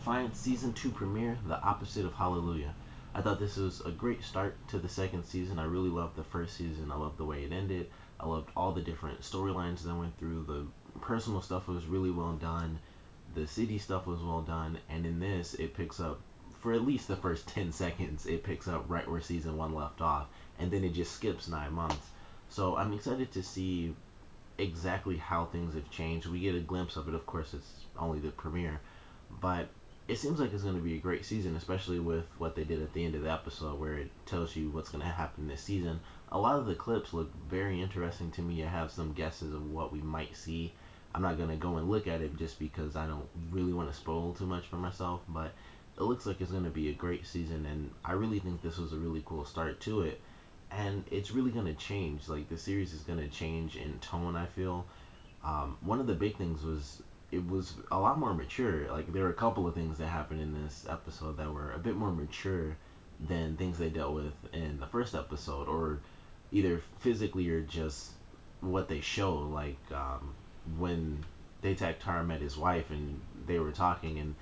Defiance Season 2 premiere, the opposite of Hallelujah. I thought this was a great start to the second season. I really loved the first season. I loved the way it ended. I loved all the different storylines that went through. The personal stuff was really well done. The city stuff was well done. And in this, it picks up, for at least the first 10 seconds, it picks up right where season 1 left off. And then it just skips 9 months. So I'm excited to see exactly how things have changed. We get a glimpse of it. Of course, it's only the premiere. But it seems like it's going to be a great season, especially with what they did at the end of the episode where it tells you what's going to happen this season. A lot of the clips look very interesting to me. I have some guesses of what we might see. I'm not going to go and look at it just because I don't really want to spoil too much for myself, but it looks like it's going to be a great season, and I really think this was a really cool start to it. And it's really going to change. Like, the series is going to change in tone, I feel. One of the big things was it was a lot more mature. Like, there were a couple of things that happened in this episode that were a bit more mature than things they dealt with in the first episode, or either physically or just what they show. Like, when Daytak Tar met his wife and they were talking, and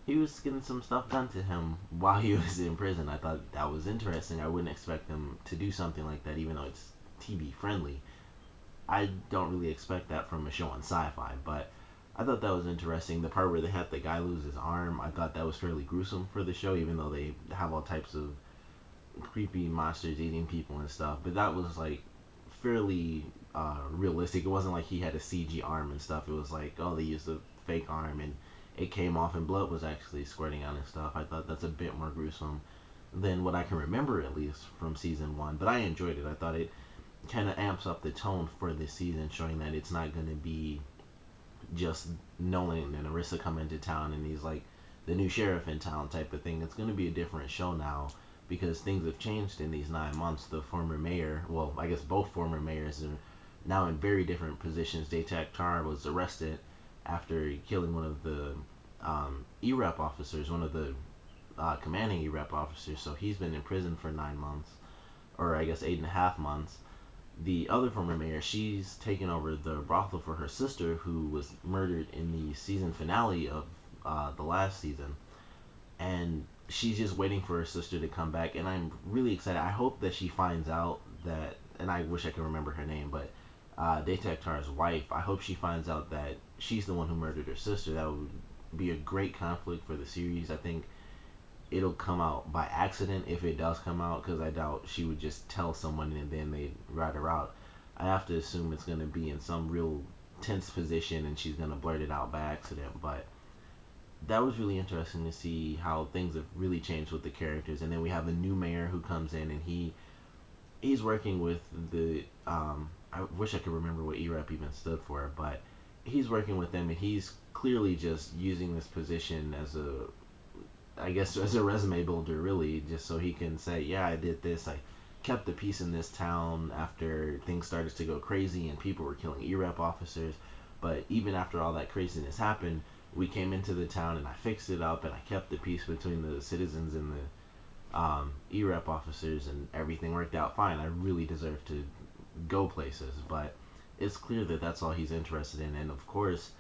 he was getting some stuff done to him while he was in prison. I thought that was interesting. I wouldn't expect them to do something like that, even though it's TV friendly. I don't really expect that from a show on sci-fi, but I thought that was interesting. The part where they had the guy lose his arm, I thought that was fairly gruesome for the show, even though they have all types of creepy monsters eating people and stuff. But that was like fairly realistic. It wasn't like he had a CG arm and stuff. It was like, oh, they used a fake arm and it came off and blood was actually squirting out and stuff. I thought that's a bit more gruesome than what I can remember, at least from season 1. But I enjoyed it. I thought it kind of amps up the tone for this season, showing that it's not going to be just Nolan and Arissa come into town and he's like the new sheriff in town type of thing. It's going to be a different show now because things have changed in these 9 months. The former mayor, well, I guess both former mayors are now in very different positions. Daytak Tar was arrested after killing one of the EREP officers, one of the commanding EREP officers, so he's been in prison for 9 months, or I guess 8.5 months. The other former mayor, she's taken over the brothel for her sister, who was murdered in the season finale of the last season. And she's just waiting for her sister to come back, and I'm really excited. I hope that she finds out that, and I wish I could remember her name, but Daytak Tar's wife, I hope she finds out that she's the one who murdered her sister. That would be a great conflict for the series. I think it'll come out by accident if it does come out, because I doubt she would just tell someone and then they'd rat her out. I have to assume it's going to be in some real tense position and she's going to blurt it out by accident. But that was really interesting to see how things have really changed with the characters. And then we have a new mayor who comes in, and he's working with the I wish I could remember what EREP even stood for, but he's working with them, and he's clearly just using this position as a, I guess, as a resume builder, really, just so he can say, yeah, I did this. I kept the peace in this town after things started to go crazy and people were killing EREP officers. But even after all that craziness happened, we came into the town and I fixed it up and I kept the peace between the citizens and the EREP officers, and everything worked out fine. I really deserve to go places, but it's clear that that's all he's interested in. And of course,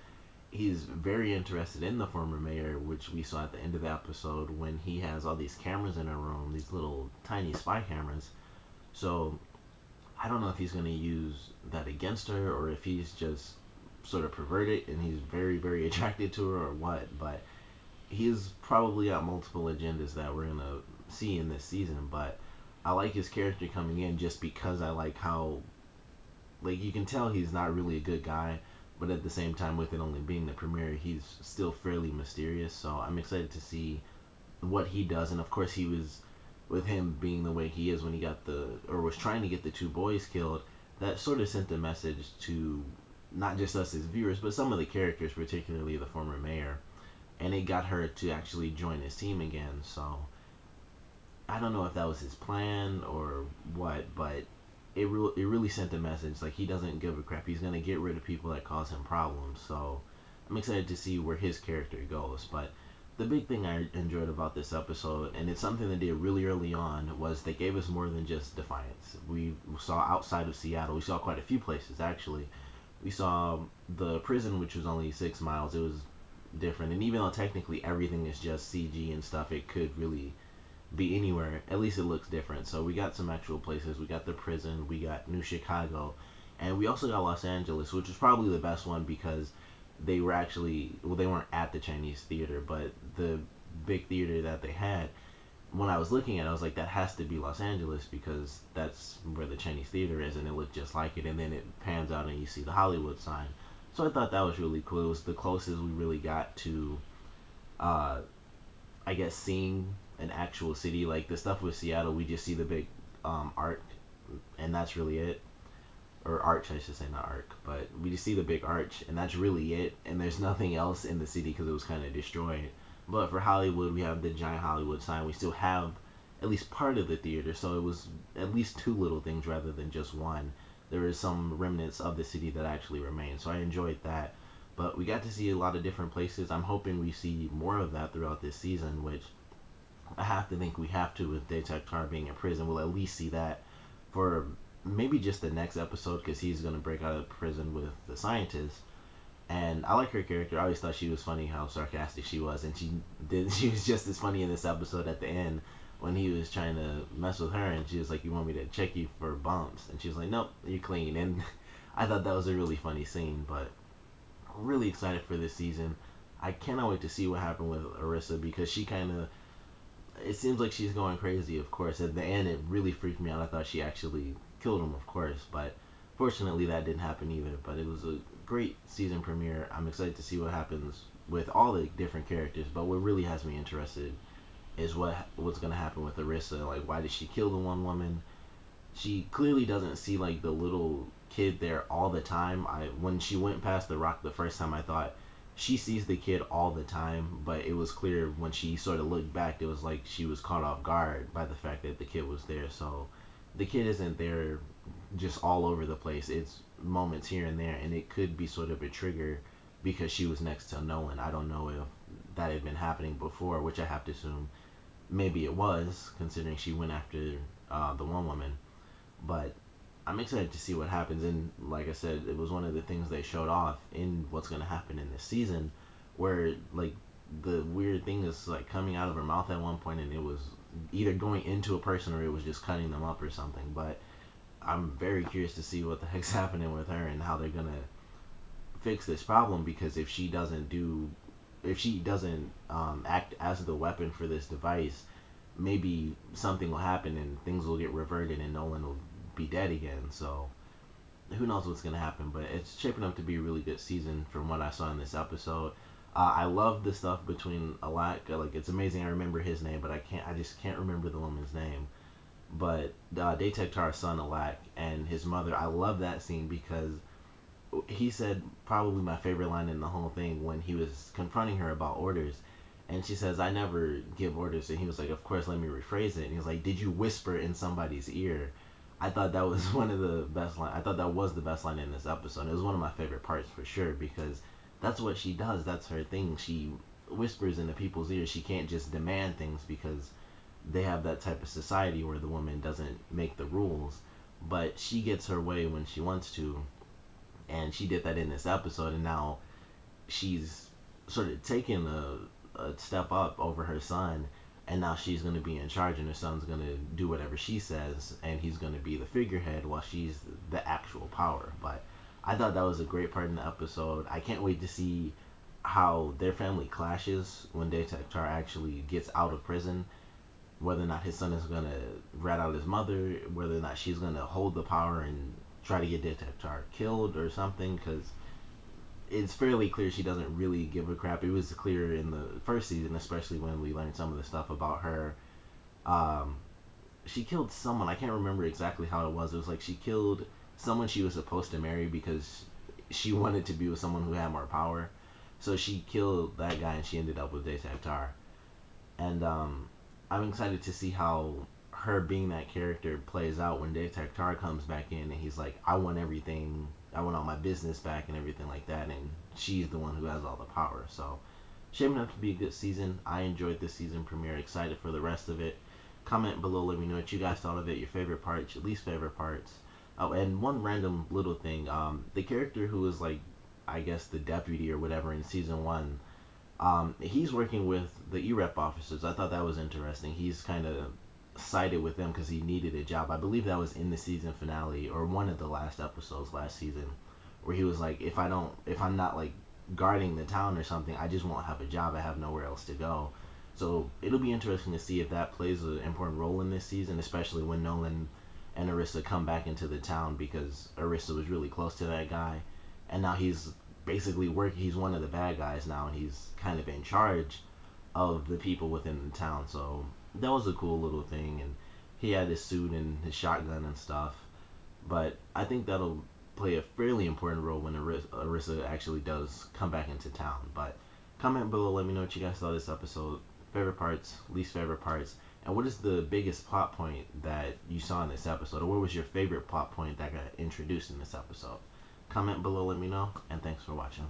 he's very interested in the former mayor, which we saw at the end of the episode when he has all these cameras in a room, these little tiny spy cameras. So I don't know if he's going to use that against her or if he's just sort of perverted and he's very, very attracted to her or what, but he's probably got multiple agendas that we're going to see in this season. But I like his character coming in just because I like how, like, you can tell he's not really a good guy, but at the same time, with it only being the premiere, he's still fairly mysterious. So I'm excited to see what he does. And of course, he was, with him being the way he is when he got or was trying to get the 2 boys killed, that sort of sent a message to not just us as viewers, but some of the characters, particularly the former mayor. And it got her to actually join his team again. So I don't know if that was his plan or what, but it really sent a message. Like, he doesn't give a crap. He's going to get rid of people that cause him problems. So I'm excited to see where his character goes. But the big thing I enjoyed about this episode, and it's something they did really early on, was they gave us more than just Defiance. We saw outside of Seattle. We saw quite a few places, actually. We saw the prison, which was only 6 miles. It was different. And even though technically everything is just CG and stuff, it could really be anywhere. At least it looks different. So we got some actual places. We got the prison. We got New Chicago, and we also got Los Angeles, which was probably the best one because they were actually, well, they weren't at the Chinese theater, but the big theater that they had, when I was looking at it, I was like, that has to be Los Angeles because that's where the Chinese theater is, and it looked just like it. And then it pans out and you see the Hollywood sign. So I thought that was really cool. It was the closest we really got to, uh, I guess, seeing an actual city. Like the stuff with Seattle, we just see the big arc, and that's really it. Or arch, I should say, not arc. But we just see the big arch, and that's really it. And there's nothing else in the city because it was kind of destroyed. But for Hollywood, we have the giant Hollywood sign. We still have at least part of the theater, so it was at least two little things rather than just one. There is some remnants of the city that actually remain, so I enjoyed that. But we got to see a lot of different places. I'm hoping we see more of that throughout this season, which I have to think we have to with Detective being in prison. We'll at least see that for maybe just the next episode because he's going to break out of prison with the scientist. And I like her character. I always thought she was funny how sarcastic she was, and she did. She was just as funny in this episode at the end when he was trying to mess with her, and she was like, "You want me to check you for bumps?" And she was like, "Nope, you're clean." And I thought that was a really funny scene. But I'm really excited for this season. I cannot wait to see what happened with Arissa because she kind of. It seems like she's going crazy. Of course, at the end, it really freaked me out. I thought she actually killed him, of course, but fortunately that didn't happen either. But it was a great season premiere. I'm excited to see what happens with all the different characters. But what really has me interested is what's gonna happen with Arissa. Like, why did she kill the one woman? She clearly doesn't see like the little kid there all the time. I When she went past the rock the first time, I thought she sees the kid all the time, but it was clear when she sort of looked back, it was like she was caught off guard by the fact that the kid was there. So the kid isn't there just all over the place. It's moments here and there, and it could be sort of a trigger because she was next to Nolan. I don't know if that had been happening before, which I have to assume maybe it was, considering she went after the one woman. But I'm excited to see what happens. And like I said, it was one of the things they showed off in what's going to happen in this season, where like the weird thing is like coming out of her mouth at one point, and it was either going into a person or it was just cutting them up or something. But I'm very curious to see what the heck's happening with her and how they're gonna fix this problem, because if she doesn't act as the weapon for this device, maybe something will happen and things will get reverted and Nolan will be dead again. So who knows what's gonna happen? But it's shaping up to be a really good season from what I saw in this episode. I love the stuff between Alak. Like, it's amazing. I remember his name, but I just can't remember the woman's name. But Detectar's son Alak and his mother, I love that scene because he said probably my favorite line in the whole thing when he was confronting her about orders, and she says, "I never give orders," and he was like, "Of course, let me rephrase it." And he was like, "Did you whisper in somebody's ear?" I thought that was one of the best line. I thought that was the best line in this episode. It was one of my favorite parts for sure because that's what she does. That's her thing. She whispers into people's ears. She can't just demand things because they have that type of society where the woman doesn't make the rules, but she gets her way when she wants to, and she did that in this episode. And now she's sort of taken a step up over her son, and now she's going to be in charge, and her son's going to do whatever she says, and he's going to be the figurehead while she's the actual power. But I thought that was a great part in the episode. I can't wait to see how their family clashes when Detectar actually gets out of prison, whether or not his son is going to rat out his mother, whether or not she's going to hold the power and try to get Detectar killed or something, because it's fairly clear she doesn't really give a crap. It was clear in the first season, especially when we learned some of the stuff about her. She killed someone. I can't remember exactly how it was. It was like she killed someone she was supposed to marry because she wanted to be with someone who had more power. So she killed that guy, and she ended up with Detectar. And I'm excited to see how her being that character plays out when Detectar comes back in and he's like, I want everything, I want all my business back and everything like that, and she's the one who has all the power. So shaping up to be a good season. I enjoyed this season premiere. Excited for the rest of it. Comment below, let me know what you guys thought of it, your favorite parts, your least favorite parts. Oh, and one random little thing, the character who was like, I guess the deputy or whatever in season 1, He's working with the EREP officers. I thought that was interesting. He's kind of sided with them because he needed a job. I believe that was in the season finale or one of the last episodes last season, where he was like, if I'm not like guarding the town or something, I just won't have a job. I have nowhere else to go. So it'll be interesting to see if that plays an important role in this season, especially when Nolan and Arissa come back into the town, because Arissa was really close to that guy, and now he's basically working. He's one of the bad guys now, and he's kind of in charge of the people within the town. So that was a cool little thing, and he had his suit and his shotgun and stuff. But I think that'll play a fairly important role when Arissa actually does come back into town. But comment below, let me know what you guys thought of this episode. Favorite parts, least favorite parts, and what is the biggest plot point that you saw in this episode, or what was your favorite plot point that got introduced in this episode? Comment below, let me know, and thanks for watching.